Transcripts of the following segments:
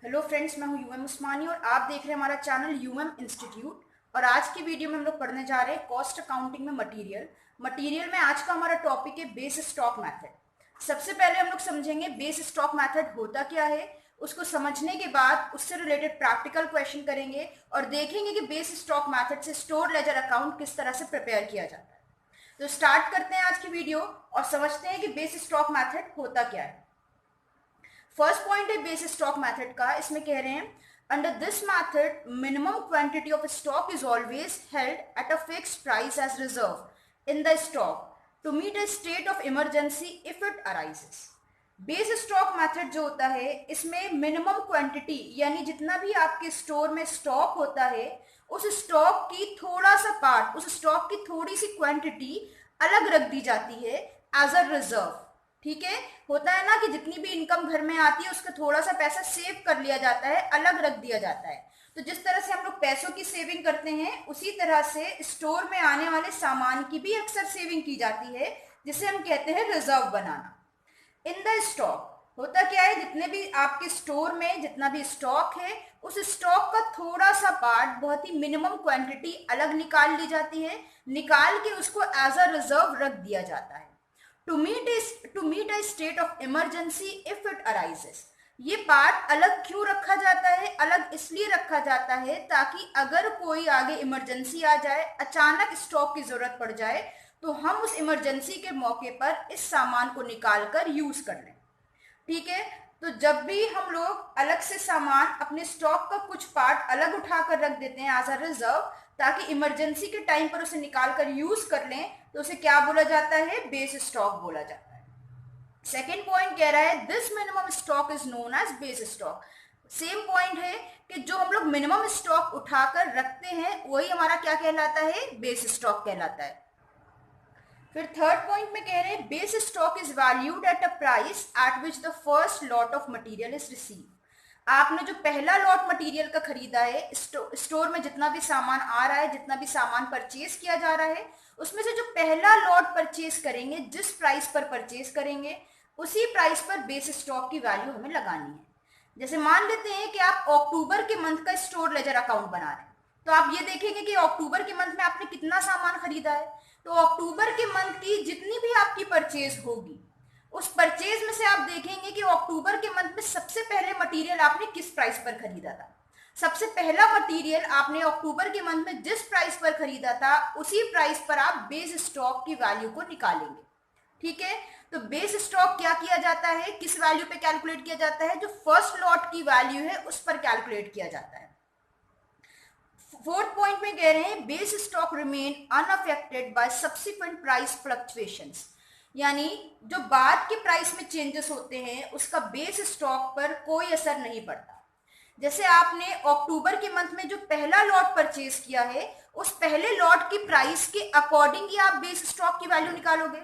Hello friends, मैं हूं UM उस्मानी और आप देख रहे हैं हमारा चैनल यूएम इंस्टीट्यूट। और आज की वीडियो में हम लोग पढ़ने जा रहे हैं कॉस्ट अकाउंटिंग में मटेरियल में आज का हमारा टॉपिक है बेस स्टॉक मेथड। सबसे पहले हम लोग समझेंगे बेस स्टॉक मेथड होता क्या है। उसको समझने के बाद उससे रिलेटेड प्रैक्टिकल क्वेश्चन करेंगे और देखेंगे कि बेस स्टॉक मेथड से स्टोर लेजर अकाउंट किस तरह से प्रिपेयर किया जाता है। तो स्टार्ट करते हैं आज की वीडियो और समझते हैं कि बेस स्टॉक मेथड होता क्या है। फर्स्ट पॉइंट है बेस स्टॉक मेथड का। इसमें कह रहे हैं under this method minimum quantity of stock is always held at a fixed price as reserve in the stock to meet a state of emergency if it arises. Base stock method जो होता है इसमें minimum quantity यानी जितना भी आपके store में stock होता है उस स्टॉक की थोड़ा सा पार्ट, उस स्टॉक की थोड़ी सी क्वांटिटी अलग रख दी जाती है एज अ रिजर्व। ठीक है, होता है ना कि जितनी भी इनकम घर में आती है उसका थोड़ा सा पैसा सेव कर लिया जाता है, अलग रख दिया जाता है। तो जिस तरह से हम लोग पैसों की सेविंग करते हैं उसी तरह से स्टोर में आने वाले सामान की भी अक्सर सेविंग की जाती है, जिसे हम कहते हैं reserve banana. In the stock होता क्या है, जितने भी आपके स्टोर में जितना भी स्टॉक है उस स्टॉक का थोड़ा सा पार्ट, बहुत ही मिनिमम क्वांटिटी अलग निकाल ली जाती है, निकाल के उसको एज अ रिजर्व रख दिया जाता है to meet a state of emergency if it arises. ये पार्ट अलग क्यों रखा जाता है? अलग इसलिए रखा जाता है ताकि अगर कोई आगे इमरजेंसी आ जाए, अचानक स्टॉक की जरूरत पड़ जाए, तो हम उस इमरजेंसी के मौके पर इस सामान को निकाल कर यूज कर लें। ठीक है, तो जब भी हम लोग अलग से सामान, अपने स्टॉक का कुछ पार्ट अलग उठाकर रख देते हैं एज अ रिजर्व ताकि इमरजेंसी के टाइम पर उसे निकाल कर यूज कर लें, तो उसे क्या बोला जाता है? बेस स्टॉक बोला जाता है। सेकेंड पॉइंट कह रहा है this minimum stock is known as base stock. Same point है कि जो हम लोग मिनिमम स्टॉक उठाकर रखते हैं वही हमारा क्या कहलाता है? बेस स्टॉक कहलाता है। फिर थर्ड पॉइंट में कह रहे हैं base stock is valued at a price at which the first lot of material is receive. आपने जो पहला लॉट मटेरियल का खरीदा है, स्टोर में जितना भी सामान आ रहा है, जितना भी सामान परचेज किया जा रहा है, उसमें से जो पहला लॉट परचेज करेंगे, जिस प्राइस पर परचेज करेंगे उसी प्राइस पर बेस स्टॉक की वैल्यू हमें लगानी है। जैसे मान लेते हैं कि आप अक्टूबर के मंथ का स्टोर लेजर अकाउंट बना रहे हैं, तो आप ये देखेंगे कि अक्टूबर के मंथ में आपने कितना सामान खरीदा है। तो अक्टूबर के मंथ की जितनी भी आपकी परचेज होगी, उस परचेज में से आप देखेंगे कि अक्टूबर के मंथ में सबसे पहले मटेरियल आपने किस प्राइस पर खरीदा था। सबसे पहला मटेरियल आपने अक्टूबर के मंथ में जिस प्राइस पर खरीदा था उसी प्राइस पर आप बेस स्टॉक की वैल्यू को निकालेंगे। ठीक है, तो बेस स्टॉक क्या किया जाता है, किस वैल्यू पे कैलकुलेट किया जाता है? जो फर्स्ट लॉट की वैल्यू है उस पर कैलकुलेट किया जाता है। फोर्थ पॉइंट में कह रहे हैं base stock remain unaffected bye subsequent price fluctuations. यानी जो बाद के प्राइस में चेंजेस होते हैं उसका बेस स्टॉक पर कोई असर नहीं पड़ता। जैसे आपने अक्टूबर के मंथ में जो पहला लॉट परचेज किया है उस पहले लॉट की प्राइस के अकॉर्डिंग ही आप बेस स्टॉक की वैल्यू निकालोगे।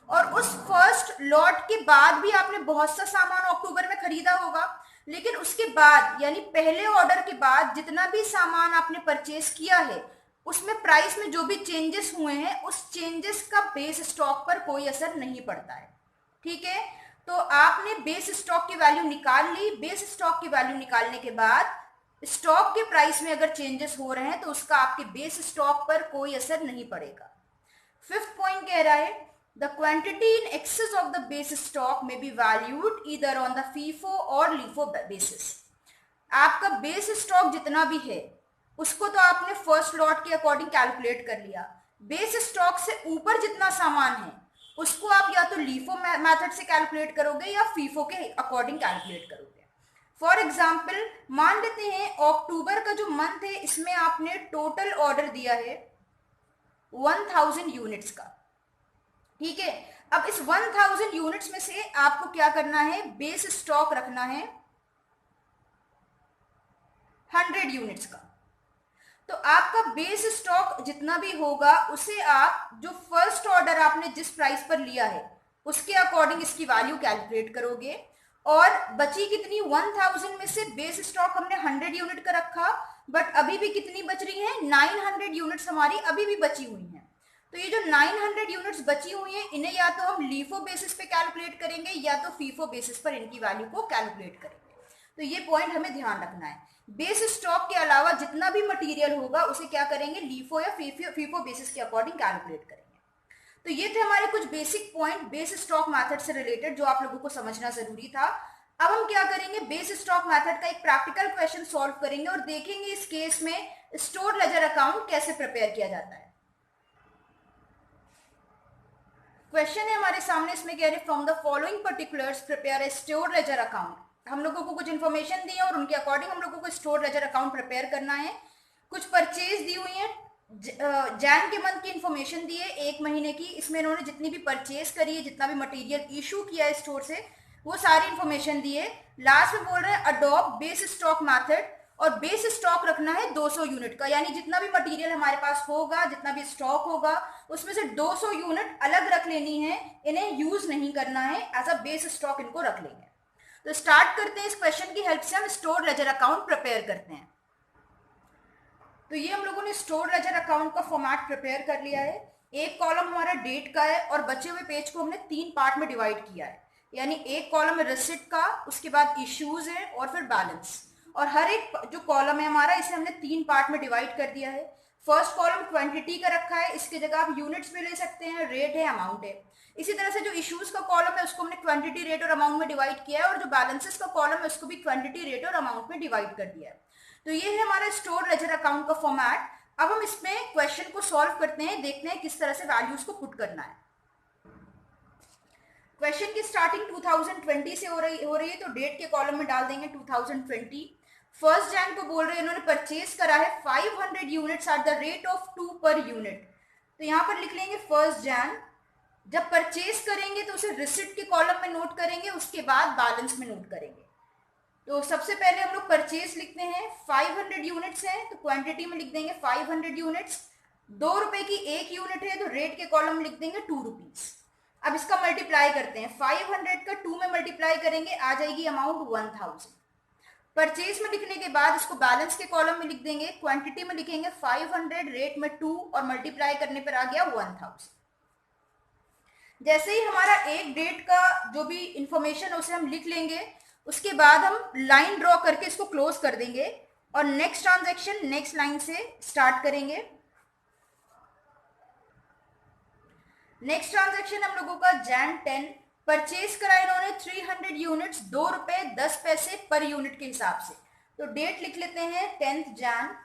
और उस फर्स्ट लॉट के बाद भी आपने बहुत सा सामान अक्टूबर में खरीदा होगा, लेकिन उसके बाद यानी पहले ऑर्डर के बाद जितना भी सामान आपने परचेज किया है उसमें प्राइस में जो भी चेंजेस हुए हैं उस चेंजेस का बेस स्टॉक पर कोई असर नहीं पड़ता है। ठीक है, तो आपने बेस स्टॉक की वैल्यू निकाल ली। बेस स्टॉक की वैल्यू निकालने के बाद स्टॉक के प्राइस में अगर चेंजेस हो रहे हैं तो उसका आपके बेस स्टॉक पर कोई असर नहीं पड़ेगा। फिफ्थ पॉइंट कह रहा है the quantity in excess of the base stock में be valued either on the FIFO और लीफो बेसिस। आपका बेस स्टॉक जितना भी है उसको तो आपने फर्स्ट लॉट के अकॉर्डिंग कैलकुलेट कर लिया। बेस स्टॉक से ऊपर जितना सामान है उसको आप या तो लीफो मेथड से कैलकुलेट करोगे या फीफो के अकॉर्डिंग कैलकुलेट करोगे। फॉर एग्जाम्पल मान लेते हैं अक्टूबर का जो मंथ है इसमें आपने टोटल ऑर्डर दिया है 1000 यूनिट्स का। ठीक है, अब इस 1000 यूनिट्स में से आपको क्या करना है? बेस स्टॉक रखना है 100 यूनिट्स का। तो आपका बेस स्टॉक जितना भी होगा उसे आप जो फर्स्ट ऑर्डर आपने जिस प्राइस पर लिया है उसके अकॉर्डिंग इसकी वैल्यू कैलकुलेट करोगे। और बची कितनी? 1000 में से बेस स्टॉक हमने 100 यूनिट का रखा, बट अभी भी कितनी बच रही है? 900 यूनिट्स हमारी अभी भी बची हुई हैं। तो ये जो 900 यूनिट्स बची हुई हैं इन्हें या तो हम लीफो बेसिस पे कैलकुलेट करेंगे या तो फीफो बेसिस पर इनकी वैल्यू को कैलकुलेट करेंगे। तो ये पॉइंट हमें ध्यान रखना है। बेस स्टॉक के अलावा जितना भी मटेरियल होगा उसे क्या करेंगे, लीफो या फीफो बेसिस के अकॉर्डिंग कैलकुलेट करेंगे। तो ये थे हमारे कुछ basic point base stock method से रिलेटेड जो आप लोगों को समझना जरूरी था। अब हम क्या करेंगे, बेस स्टॉक मेथड का एक प्रैक्टिकल क्वेश्चन सॉल्व करेंगे और देखेंगे इस केस में स्टोर लेजर अकाउंट कैसे प्रिपेयर किया जाता है। क्वेश्चन है हमारे सामने, इसमें कह रहे from the following particulars prepare a store ledger account. हम लोगों को कुछ इन्फॉर्मेशन दी है और उनके अकॉर्डिंग हम लोगों को स्टोर लेजर अकाउंट प्रिपेयर करना है। कुछ परचेज दी हुई है, जैन के मंथ की इन्फॉर्मेशन दी है, 1 महीने की। इसमें इन्होंने जितनी भी परचेज करी है, जितना भी मटेरियल इशू किया है स्टोर से, वो सारी इन्फॉर्मेशन दी है। लास्ट में बोल रहे हैं अडॉप्ट बेस स्टॉक मेथड, और बेस स्टॉक रखना है 200 यूनिट का, यानी जितना भी मटेरियल हमारे पास होगा, जितना भी स्टॉक होगा, उसमें से 200 यूनिट अलग रख लेनी है, इन्हें यूज नहीं करना है, एज अ बेस स्टॉक इनको रख लेंगे। तो स्टार्ट करते हैं, इस क्वेश्चन की हेल्प से हम स्टोर लेजर अकाउंट प्रिपेयर करते हैं। तो ये हम लोगों ने स्टोर लेजर अकाउंट का फॉर्मेट प्रिपेयर कर लिया है। एक कॉलम हमारा डेट का है और बचे हुए पेज को हमने 3 पार्ट में डिवाइड किया है, यानी एक कॉलम है रिसिप्ट का, उसके बाद इश्यूज है और फिर बैलेंस। और हर एक जो कॉलम है हमारा, इसे हमने 3 पार्ट में डिवाइड कर दिया है। फर्स्ट कॉलम क्वांटिटी का रखा है, इसकी जगह आप यूनिट्स भी ले सकते हैं, रेट है, अमाउंट है। इसी तरह से जो इश्यूज का कॉलम है उसको हमने क्वांटिटी, रेट और अमाउंट में डिवाइड किया है, और जो बैलेंसेस का कॉलम है उसको भी क्वांटिटी, रेट और अमाउंट में डिवाइड कर दिया है। तो ये है हमारा स्टोर लेजर अकाउंट का फॉर्मेट। अब हम इसमें क्वेश्चन को सॉल्व करते हैं, देखते हैं किस तरह से वैल्यूज को पुट करना है। क्वेश्चन की स्टार्टिंग 2020 से हो रही है, तो डेट के कॉलम में डाल देंगे 2020। फर्स्ट जैन को बोल रहे हैं, इन्होंने परचेज करा है 500 units at the rate of 2 per unit. तो यहाँ पर लिख लेंगे फर्स्ट जैन। जब परचेज करेंगे तो उसे रिसिप्ट के कॉलम में नोट करेंगे, उसके बाद बैलेंस में नोट करेंगे। तो सबसे पहले हम लोग परचेज लिखते हैं, 500 यूनिट्स हैं तो क्वांटिटी में लिख देंगे 500 यूनिट्स। 2 रुपए की 1 यूनिट है तो रेट के कॉलम में लिख देंगे 2 रुपीज। अब इसका मल्टीप्लाई करते हैं, 500 का 2 में मल्टीप्लाई करेंगे, आ जाएगी अमाउंट 1000। परचेज में लिखने के बाद इसको बैलेंस के कॉलम में लिख देंगे, क्वांटिटी में लिखेंगे 500, रेट में 2 और मल्टीप्लाई करने पर आ गया 1000। जैसे ही हमारा एक डेट का जो भी इंफॉर्मेशन है उसे हम लिख लेंगे, उसके बाद हम लाइन ड्रॉ करके इसको क्लोज कर देंगे और नेक्स्ट ट्रांजैक्शन नेक्स्ट लाइन से स्टार्ट करेंगे। नेक्स्ट ट्रांजैक्शन हम लोगों का जैन 10, परचेज करा इन्होंने 300 यूनिट्स, 2 रुपए 10 पैसे पर यूनिट के हिसाब से। तो डेट लिख लेते हैं 10th जैन।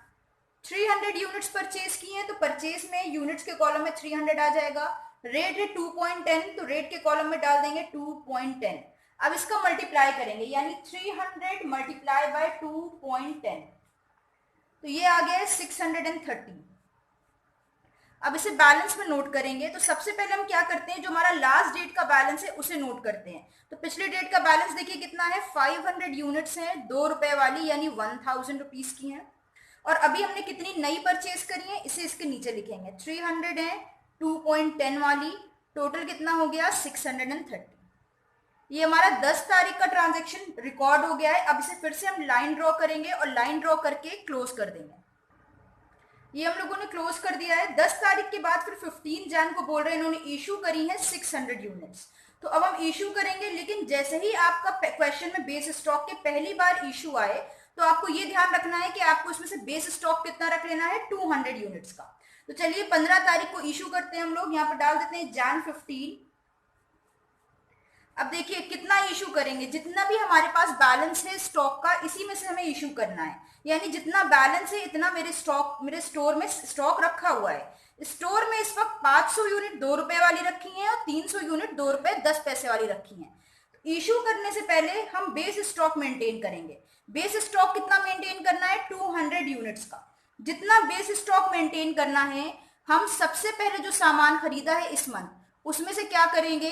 300 यूनिट्स परचेज की हैं तो परचेज में यूनिट्स के कॉलम में 300 आ जाएगा। रेट है 2.10 तो रेट के कॉलम में डाल देंगे 2.10। अब इसका मल्टीप्लाई करेंगे, यानी 300 मल्टीप्लाई बाय 2.10, तो ये आ गया है 630। अब इसे बैलेंस में नोट करेंगे। तो सबसे पहले हम क्या करते हैं, जो हमारा लास्ट डेट का बैलेंस है उसे नोट करते हैं। तो पिछले डेट का बैलेंस देखिए कितना है, 500 यूनिट्स हैं 2 रुपए वाली, यानी 1000 रुपीज की हैं। और अभी हमने कितनी नई परचेज करी है, इसे इसके नीचे लिखेंगे, 300 है 2.10 वाली, टोटल कितना हो गया 630। ये हमारा 10 तारीख का ट्रांजेक्शन रिकॉर्ड हो गया है। अब इसे फिर से हम लाइन ड्रॉ करेंगे और लाइन ड्रॉ करके क्लोज कर देंगे। ये हम लोगों ने क्लोज कर दिया है। 10 तारीख के बाद फिर 15 जैन को बोल रहे हैं, इन्होंने इशू करी है 600 यूनिट्स। तो अब हम इशू करेंगे, लेकिन जैसे ही आपका क्वेश्चन में बेस स्टॉक के पहली बार इशू आए तो आपको ये ध्यान रखना है कि आपको इसमें से बेस स्टॉक कितना रख लेना है, 200 यूनिट्स का। तो चलिए 15 तारीख को इशू करते हैं हम लोग, यहाँ पर डाल देते हैं जैन 15। अब देखिए कितना इशू करेंगे, जितना भी हमारे पास बैलेंस है स्टॉक का, इसी में से हमें इशू करना है। यानी जितना बैलेंस है इतना मेरे स्टोर में स्टॉक रखा हुआ है। स्टोर में इस वक्त 500 यूनिट 2 रुपए वाली रखी हैं और 300 यूनिट 2 रुपए 10 पैसे वाली रखी हैं। इशू करने से पहले हम बेस स्टॉक मेंटेन करेंगे। बेस स्टॉक कितना मेंटेन करना है, 200 यूनिट्स का। जितना बेस स्टॉक मेंटेन करना है, हम सबसे पहले जो सामान खरीदा है इस मंथ, उसमें से क्या करेंगे,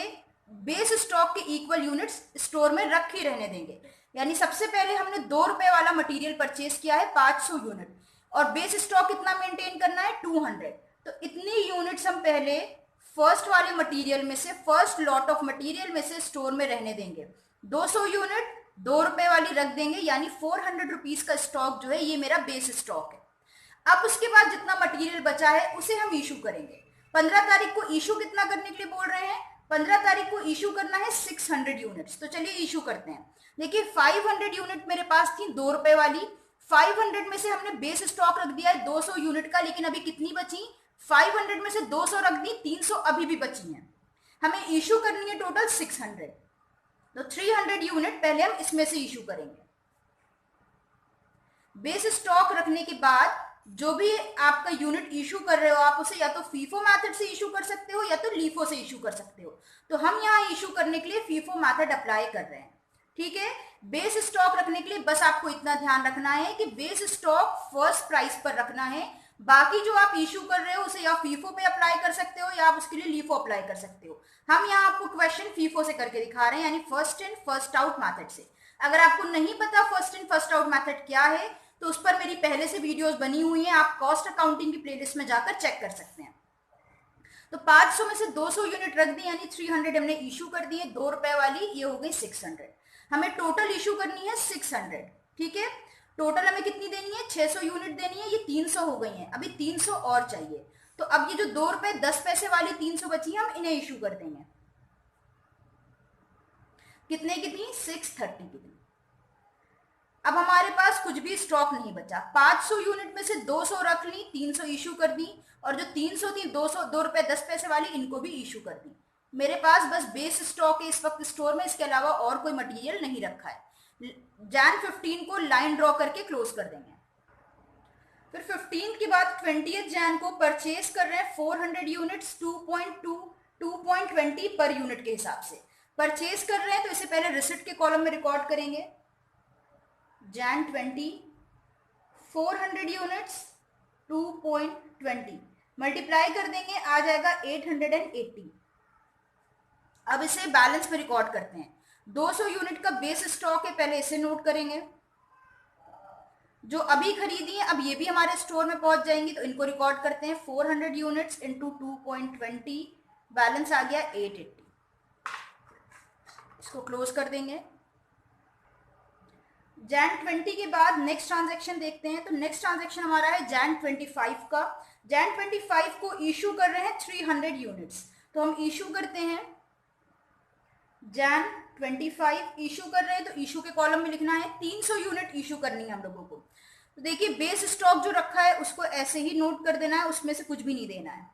बेस स्टॉक के इक्वल यूनिट्स स्टोर में रख ही रहने देंगे। यानी सबसे पहले हमने 2 रुपए वाला मटेरियल परचेज किया है 500 यूनिट, और बेस स्टॉक कितना मेंटेन करना है, 200। तो इतनी यूनिट्स हम पहले फर्स्ट वाले मटेरियल में से, फर्स्ट लॉट ऑफ मटेरियल में से स्टोर में रहने देंगे। 200 यूनिट 2 रुपए वाली रख देंगे, यानी 400 रुपीज का स्टॉक जो है ये मेरा बेस स्टॉक है। अब उसके बाद जितना मटेरियल बचा है उसे हम इशू करेंगे। 15 तारीख को इशू कितना करने के लिए बोल रहे हैं, 15 तारीख को इशू करना है 600 यूनिट्स। तो चलिए इशू करते हैं। देखिए 500 यूनिट मेरे पास थी 2 रुपए वाली, 500 में से हमने बेस स्टॉक रख दिया है 200 यूनिट का, लेकिन अभी कितनी बची, 500 में से 200 रख दी, 300 अभी भी बची हैं। हमें इशू करनी है टोटल 600, तो 300 यूनिट पहले हम इसमें से इशू करेंगे। बेस स्टॉक रखने के बाद जो भी आपका यूनिट इशू कर रहे हो आप उसे या तो फीफो मेथड से इशू कर सकते हो या तो लीफो से इशू कर सकते हो। तो हम यहाँ इशू करने के लिए फीफो मेथड अप्लाई कर रहे हैं। ठीक है, बेस स्टॉक रखने के लिए बस आपको इतना ध्यान रखना है कि बेस स्टॉक फर्स्ट प्राइस पर रखना है। बाकी जो आप इशू कर रहे हो उसे या फीफो पे अप्लाई कर सकते हो या आप उसके लिए लीफो अप्लाई कर सकते हो। हम यहाँ आपको क्वेश्चन फीफो से करके दिखा रहे हैं, यानी first in first out method से। अगर आपको नहीं पता first in first out method क्या है तो उस पर मेरी पहले से वीडियोस बनी हुई हैं, आप कॉस्ट अकाउंटिंग की प्लेलिस्ट में जाकर चेक कर सकते हैं। तो 500 में से 200 यूनिट रख दी, यानी 300 हमने इशू कर दी है 2 रुपए वाली, ये हो गई 600। हमें टोटल इशू करनी है 600। ठीक है, टोटल हमें कितनी देनी है, 600 यूनिट देनी है, ये 300 हो गई हैं, अभी 300 और चाहिए। तो अब ये जो 2 रुपए 10 पैसे वाली 300 बची है हम इन्हें इशू कर देंगे। कितने की थी, 630 की थी। अब हमारे पास कुछ भी स्टॉक नहीं बचा, 500 यूनिट में से 200 रख ली, 300 इशू कर दी, और जो 300 थी 2 रुपए 10 पैसे वाली इनको भी इशू कर दी। मेरे पास बस बेस स्टॉक है इस वक्त स्टोर में, इसके अलावा और कोई मटेरियल नहीं रखा है। जैन 15 को लाइन ड्रॉ करके क्लोज कर देंगे। फिर 15 के बाद 20 जैन को परचेज कर रहे हैं 400 यूनिट्स 2.20 पर यूनिट के हिसाब से परचेज कर रहे हैं। तो इसे पहले रिसिप्ट के कॉलम में रिकॉर्ड करेंगे। जैन 20 400 यूनिट्स 2.20 मल्टीप्लाई कर देंगे, आ जाएगा 880। अब इसे बैलेंस में रिकॉर्ड करते हैं। 200 यूनिट का बेस स्टॉक है, पहले इसे नोट करेंगे। जो अभी खरीदी है अब ये भी हमारे स्टोर में पहुंच जाएंगी, तो इनको रिकॉर्ड करते हैं। 400 यूनिट्स इंटू 2.20, बैलेंस आ गया 880। इसको क्लोज कर देंगे। जैन 20 के बाद नेक्स्ट ट्रांजैक्शन देखते हैं। तो नेक्स्ट ट्रांजैक्शन हमारा है जैन 25 का। जैन 25 को इशू कर रहे हैं 300 यूनिट्स, तो हम इशू करते हैं जैन 25 इशू कर रहे हैं, तो इशू के कॉलम में लिखना है 300 यूनिट इशू करनी है हम लोगों को। तो देखिए बेस स्टॉक जो रखा है उसको ऐसे ही नोट कर देना है, उसमें से कुछ भी नहीं देना है।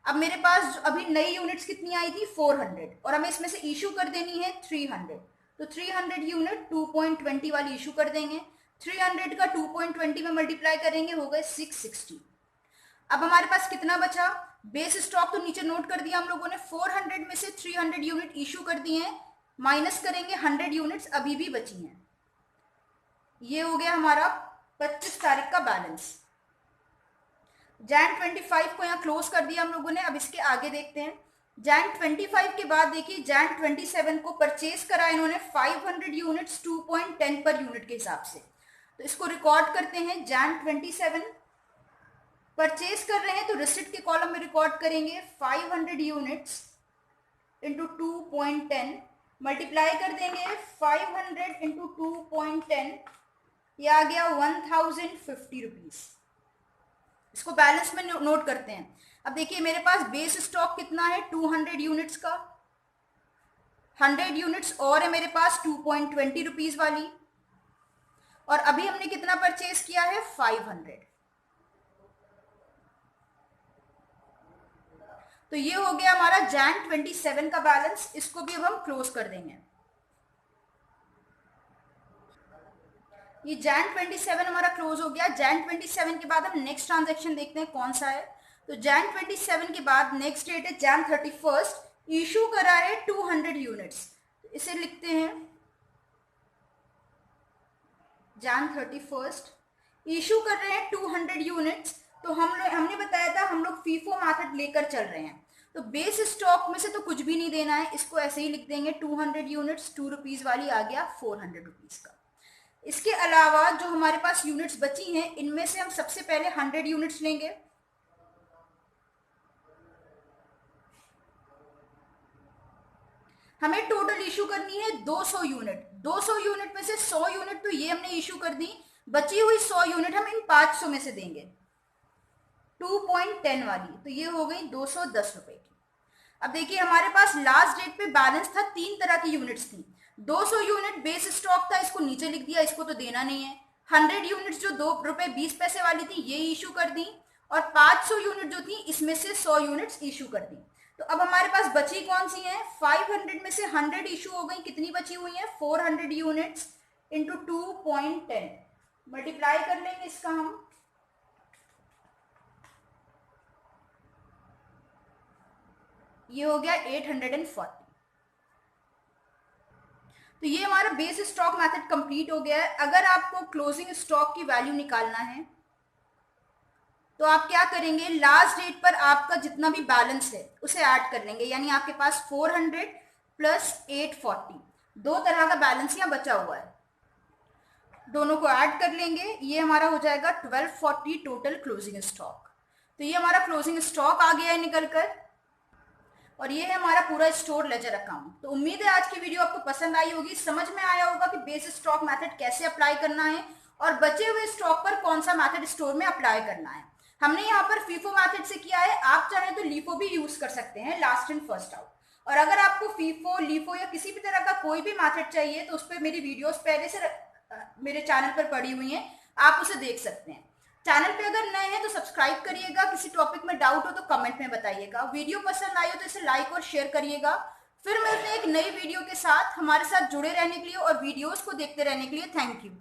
अब मेरे पास अभी नई यूनिट्स कितनी आई थी 400, और हमें इसमें से इशू कर देनी है 300। तो 300 यूनिट 2.20 वाली इशू कर देंगे। 300 का 2.20 में मल्टीप्लाई करेंगे, हो गए 660। अब हमारे पास कितना बचा, बेस स्टॉक तो नीचे नोट कर दिया हम लोगों ने, 400 में से 300 यूनिट इशू कर दिए हैं, माइनस करेंगे 100 यूनिट्स अभी भी बची हैं। ये हो गया हमारा 25 तारीख का बैलेंस। जैन 25 को यहाँ क्लोज कर दिया हम लोगों ने। अब इसके आगे देखते हैं। जैन 25 के बाद देखिए जैन 27 को परचेज करा इन्होंने 500 यूनिट्स 2.10 पर यूनिट के हिसाब से, तो इसको रिकॉर्ड करते हैं। जैन 27 परचेज कर रहे हैं, तो रिसिप्ट के कॉलम में रिकॉर्ड करेंगे 500 यूनिट्स इंटू 2.10 मल्टीप्लाई कर देंगे 500 इंटू 2.10, ये आ गया 1050 रुपीज। इसको बैलेंस में नोट करते हैं। अब देखिए मेरे पास बेस स्टॉक कितना है 200 यूनिट्स का, 100 यूनिट्स और है मेरे पास 2.20 रुपीज वाली, और अभी हमने कितना परचेज किया है 500। तो ये हो गया हमारा जैन 27 का बैलेंस। इसको भी अब हम क्लोज कर देंगे। ये जैन 27 हमारा क्लोज हो गया। जैन 27 के बाद हम नेक्स्ट ट्रांजैक्शन देखते हैं कौन सा है। तो जैन 27 के बाद नेक्स्ट डेट है जैन 31, इशू करा है 200 यूनिट्स, इसे लिखते हैं जैन 31 इशू कर रहे हैं 200 यूनिट्स। तो हमने बताया था हम लोग फीफो मेथड लेकर चल रहे हैं, तो बेस स्टॉक में से तो कुछ भी नहीं देना है, इसको ऐसे ही लिख देंगे 200 यूनिट्स 2 रुपीज वाली आ गया 400 रुपीज का। इसके अलावा जो हमारे पास यूनिट्स बची हैं इनमें से हम सबसे पहले 100 यूनिट्स लेंगे। हमें टोटल इशू करनी है 200 यूनिट। 200 यूनिट में से 100 यूनिट तो ये हमने इशू कर दी, बची हुई 100 यूनिट हम इन 500 में से देंगे 2.10 वाली, तो ये हो गई 210 रुपए की। अब देखिए हमारे पास लास्ट डेट पे बैलेंस था 3 तरह की यूनिट्स थी। 200 यूनिट बेस स्टॉक था, इसको नीचे लिख दिया, इसको तो देना नहीं है। 100 यूनिट्स जो ₹2.20 वाली थी ये इशू कर दी, और 500 यूनिट जो थी इसमें से 100 यूनिट्स इशू कर दी। तो अब हमारे पास बची कौन सी है? 500 में से 100 इशू हो गई, कितनी बची हुई है? 400 यूनिट्स इंटू 2.10 मल्टीप्लाई कर लेंगे इसका हम। ये हो गया 840। तो ये हमारा बेस स्टॉक मेथड कंप्लीट हो गया है। अगर आपको क्लोजिंग स्टॉक की वैल्यू निकालना है तो आप क्या करेंगे, लास्ट डेट पर आपका जितना भी बैलेंस है उसे ऐड कर लेंगे, यानी आपके पास 400 प्लस 840 दो तरह का बैलेंस यहाँ बचा हुआ है, दोनों को ऐड कर लेंगे, ये हमारा हो जाएगा 1240 टोटल क्लोजिंग स्टॉक। तो ये हमारा क्लोजिंग स्टॉक आ गया है निकल कर, और ये है हमारा पूरा स्टोर लेजर अकाउंट। तो उम्मीद है आज की वीडियो आपको पसंद आई होगी, समझ में आया होगा कि बेस स्टॉक मेथड कैसे अप्लाई करना है और बचे हुए स्टॉक पर कौन सा मेथड स्टोर में अप्लाई करना है। हमने यहाँ पर फीफो मेथड से किया है, आप चाहें तो लीफो भी यूज कर सकते हैं, लास्ट इन फर्स्ट आउट। और अगर आपको फीफो, लीफो या किसी भी तरह का कोई भी मेथड चाहिए तो उस पर मेरी वीडियोस पहले से मेरे चैनल पर पड़ी हुई हैं, आप उसे देख सकते हैं। चैनल पे अगर नए हैं तो सब्सक्राइब करिएगा, किसी टॉपिक में डाउट हो तो कमेंट में बताइएगा, वीडियो पसंद आई हो तो इसे लाइक और शेयर करिएगा। फिर मिलते हैं एक नई वीडियो के साथ। हमारे साथ जुड़े रहने के लिए और वीडियोस को देखते रहने के लिए थैंक यू।